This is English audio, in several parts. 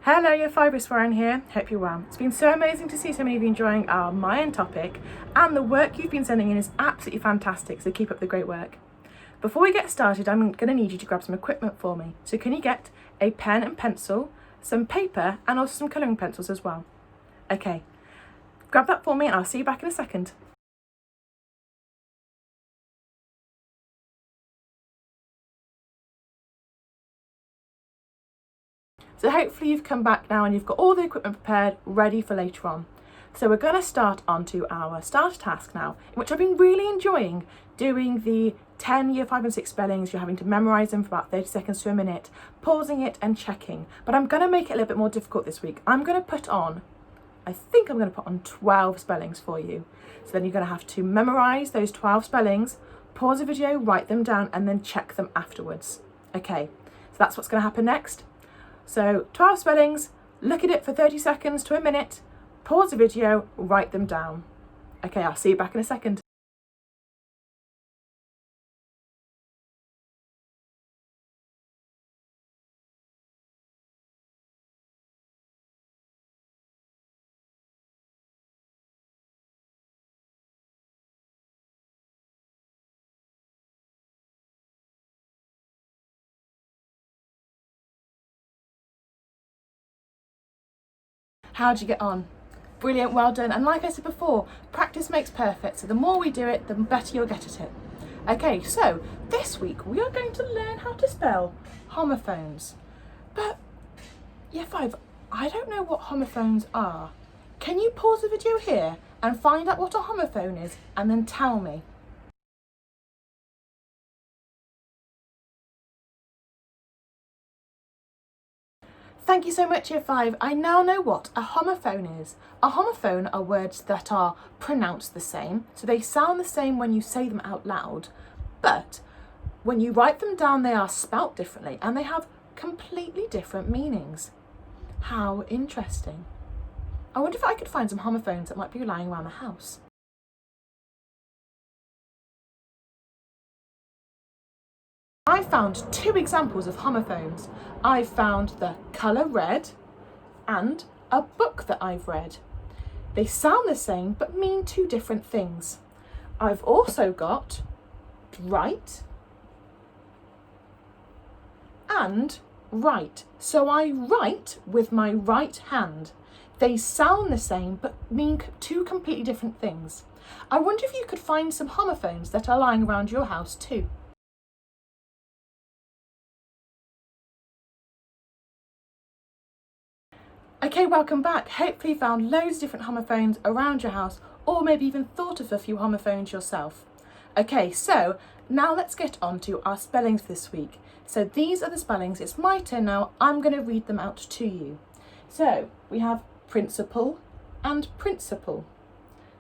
Hello, your fibrous Warren here. Hope you're well. It's been so amazing to see so many of you enjoying our Mayan topic, and the work you've been sending in is absolutely fantastic, so keep up the great work. Before we get started, I'm going to need you to grab some equipment for me. So can you get a pen and pencil, some paper, and also some colouring pencils as well? Okay, grab that for me and I'll see you back in a second. So hopefully you've come back now and you've got all the equipment prepared, ready for later on. So we're going to start onto our starter task now, in which I've been really enjoying doing the 10 year 5 and 6 spellings. You're having to memorise them for about 30 seconds to a minute, pausing it and checking. But I'm going to make it a little bit more difficult this week. I think I'm going to put on 12 spellings for you. So then you're going to have to memorise those 12 spellings, pause the video, write them down, and then check them afterwards. Okay, so that's what's going to happen next. So 12 spellings, look at it for 30 seconds to a minute, pause the video, write them down. Okay, I'll see you back in a second. How'd you get on? Brilliant, well done. And like I said before, practice makes perfect. So the more we do it, the better you'll get at it. Okay, so this week we are going to learn how to spell homophones. But year 5, I don't know what homophones are. Can you pause the video here and find out what a homophone is and then tell me? Thank you so much, Year 5. I now know what a homophone is. A homophone are words that are pronounced the same, so they sound the same when you say them out loud, but when you write them down, they are spelt differently and they have completely different meanings. How interesting. I wonder if I could find some homophones that might be lying around the house. I found 2 examples of homophones. I found the colour red and a book that I've read. They sound the same but mean 2 different things. I've also got write and write. So I write with my right hand. They sound the same but mean 2 completely different things. I wonder if you could find some homophones that are lying around your house too. Okay, welcome back. Hopefully you found loads of different homophones around your house, or maybe even thought of a few homophones yourself. Okay, so now let's get on to our spellings for this week. So these are the spellings. It's my turn now. I'm going to read them out to you. So we have principal and principal,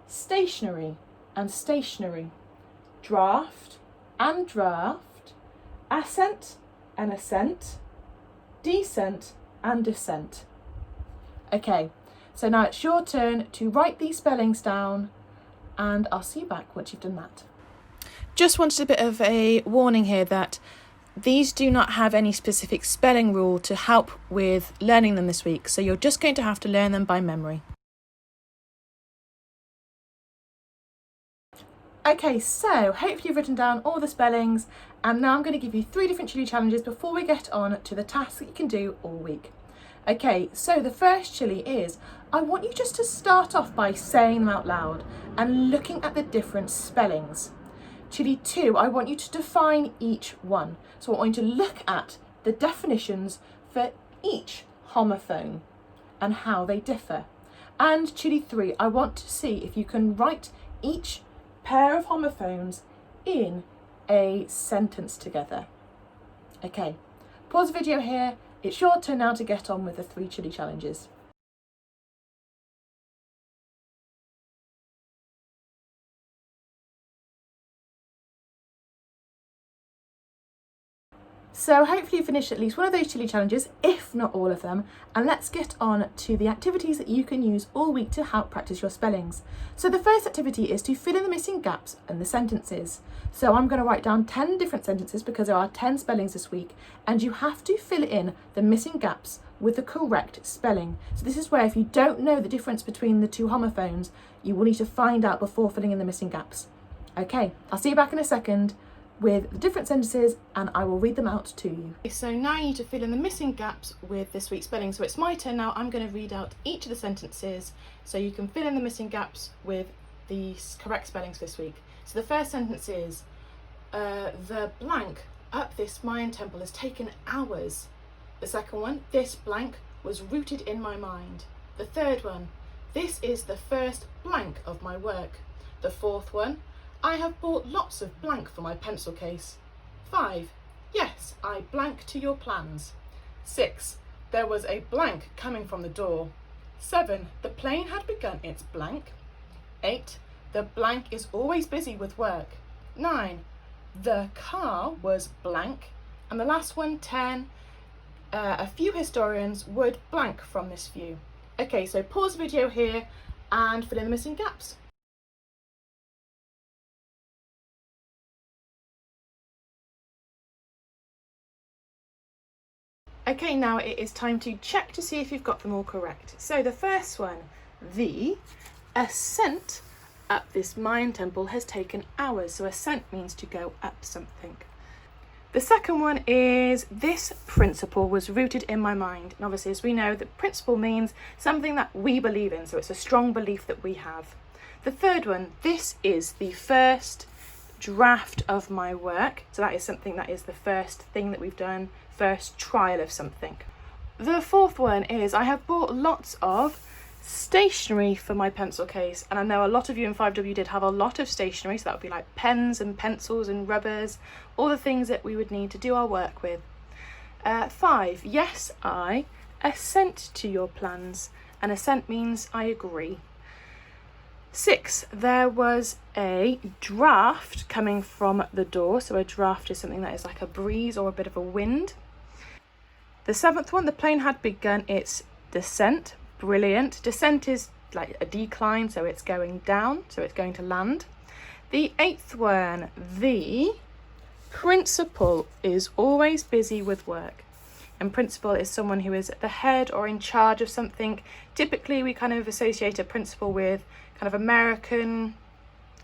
stationery and stationery, draft and draft, ascent and ascent, descent and descent. Okay, so now it's your turn to write these spellings down, and I'll see you back once you've done that. Just wanted a bit of a warning here that these do not have any specific spelling rule to help with learning them this week, so you're just going to have to learn them by memory. Okay, so hopefully you've written down all the spellings, and now I'm going to give you 3 different chili challenges before we get on to the tasks that you can do all week. Okay, so the first chili is, I want you just to start off by saying them out loud and looking at the different spellings. Chili 2, I want you to define each one. So I want you to look at the definitions for each homophone and how they differ. And chili 3, I want to see if you can write each pair of homophones in a sentence together. Okay, pause the video here. It's your turn now to get on with the 3 chili challenges. So hopefully you finished at least one of those chili challenges, if not all of them, and let's get on to the activities that you can use all week to help practice your spellings. So the first activity is to fill in the missing gaps in the sentences. So I'm going to write down 10 different sentences because there are 10 spellings this week, and you have to fill in the missing gaps with the correct spelling. So this is where if you don't know the difference between the two homophones, you will need to find out before filling in the missing gaps. Okay, I'll see you back in a second with the different sentences and I will read them out to you. So now you need to fill in the missing gaps with this week's spelling. So it's my turn now. I'm going to read out each of the sentences so you can fill in the missing gaps with the correct spellings this week. So the first sentence is, the blank up this Mayan temple has taken hours. The second one, this blank was rooted in my mind. The third one, this is the first blank of my work. The fourth one, I have bought lots of blank for my pencil case. 5, yes, I blank to your plans. 6, there was a blank coming from the door. 7, the plane had begun its blank. 8, the blank is always busy with work. 9, the car was blank. And the last one, 10, a few historians would blank from this view. Okay, so pause the video here and fill in the missing gaps. Okay, now it is time to check to see if you've got them all correct. So the first one, the ascent up this Mayan temple has taken hours. So ascent means to go up something. The second one is, this principle was rooted in my mind. And obviously, as we know, the principle means something that we believe in. So it's a strong belief that we have. The third one, this is the first draft of my work. So that is something that is the first thing that we've done, first trial of something. The fourth one is, I have bought lots of stationery for my pencil case, and I know a lot of you in 5W did have a lot of stationery, so that would be like pens and pencils and rubbers, all the things that we would need to do our work with. 5, yes, I assent to your plans, and assent means I agree. 6, there was a draft coming from the door, so a draft is something that is like a breeze or a bit of a wind. The 7th one, the plane had begun its descent. Brilliant. Descent is like a decline, so it's going down, so it's going to land. The 8th one, the principal is always busy with work. And principal is someone who is at the head or in charge of something. Typically, we kind of associate a principal with kind of American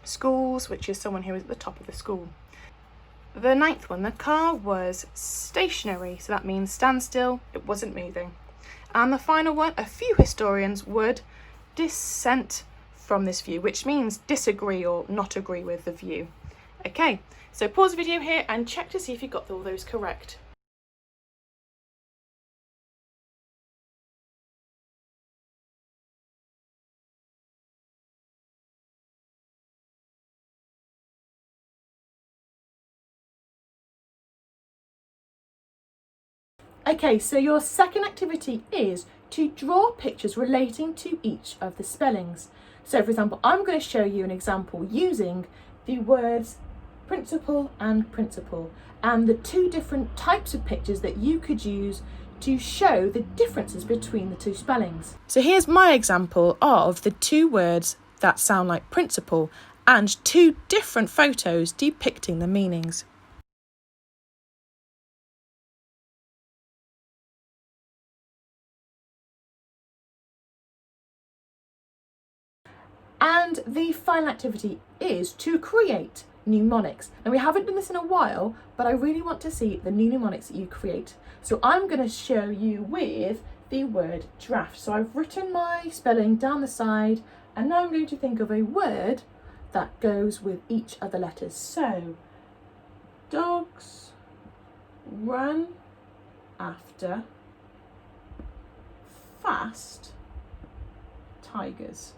schools, which is someone who is at the top of the school. The 9th one, the car was stationary, so that means standstill, it wasn't moving. And the final one, a few historians would dissent from this view, which means disagree or not agree with the view. Okay, so pause the video here and check to see if you got all those correct. Okay, so your second activity is to draw pictures relating to each of the spellings. So for example, I'm going to show you an example using the words principal and principal and the two different types of pictures that you could use to show the differences between the two spellings. So here's my example of the two words that sound like principal and two different photos depicting the meanings. And the final activity is to create mnemonics. Now we haven't done this in a while, but I really want to see the new mnemonics that you create. So I'm going to show you with the word draft. So I've written my spelling down the side, and now I'm going to think of a word that goes with each of the letters. So, dogs run after fast tigers.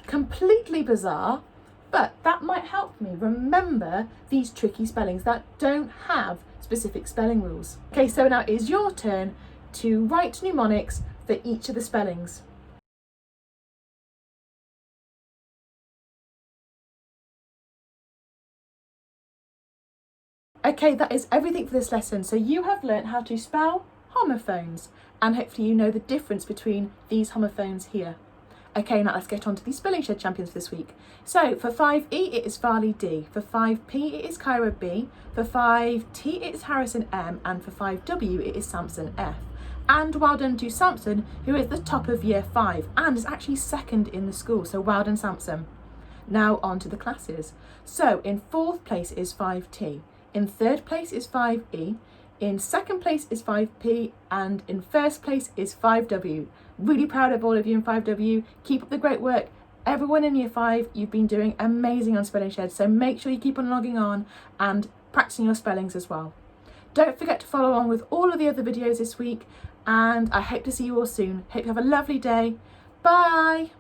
Completely bizarre, but that might help me remember these tricky spellings that don't have specific spelling rules. Okay, so now it is your turn to write mnemonics for each of the spellings. Okay, that is everything for this lesson. So you have learnt how to spell homophones, and hopefully you know the difference between these homophones here. Okay, now let's get on to the Spelling Shed champions for this week. So for 5E it is Farley D, for 5P it is Kyra B, for 5T it is Harrison M, and for 5W it is Samson F. And well done to Samson, who is the top of year 5 and is actually second in the school, so well done Samson. Now on to the classes. So in 4th place is 5T, in 3rd place is 5E, in 2nd place is 5P, and in 1st place is 5W. Really proud of all of you in 5W. Keep up the great work. Everyone in year 5, you've been doing amazing on Spelling Shed, so make sure you keep on logging on and practicing your spellings as well. Don't forget to follow on with all of the other videos this week, and I hope to see you all soon. Hope you have a lovely day. Bye!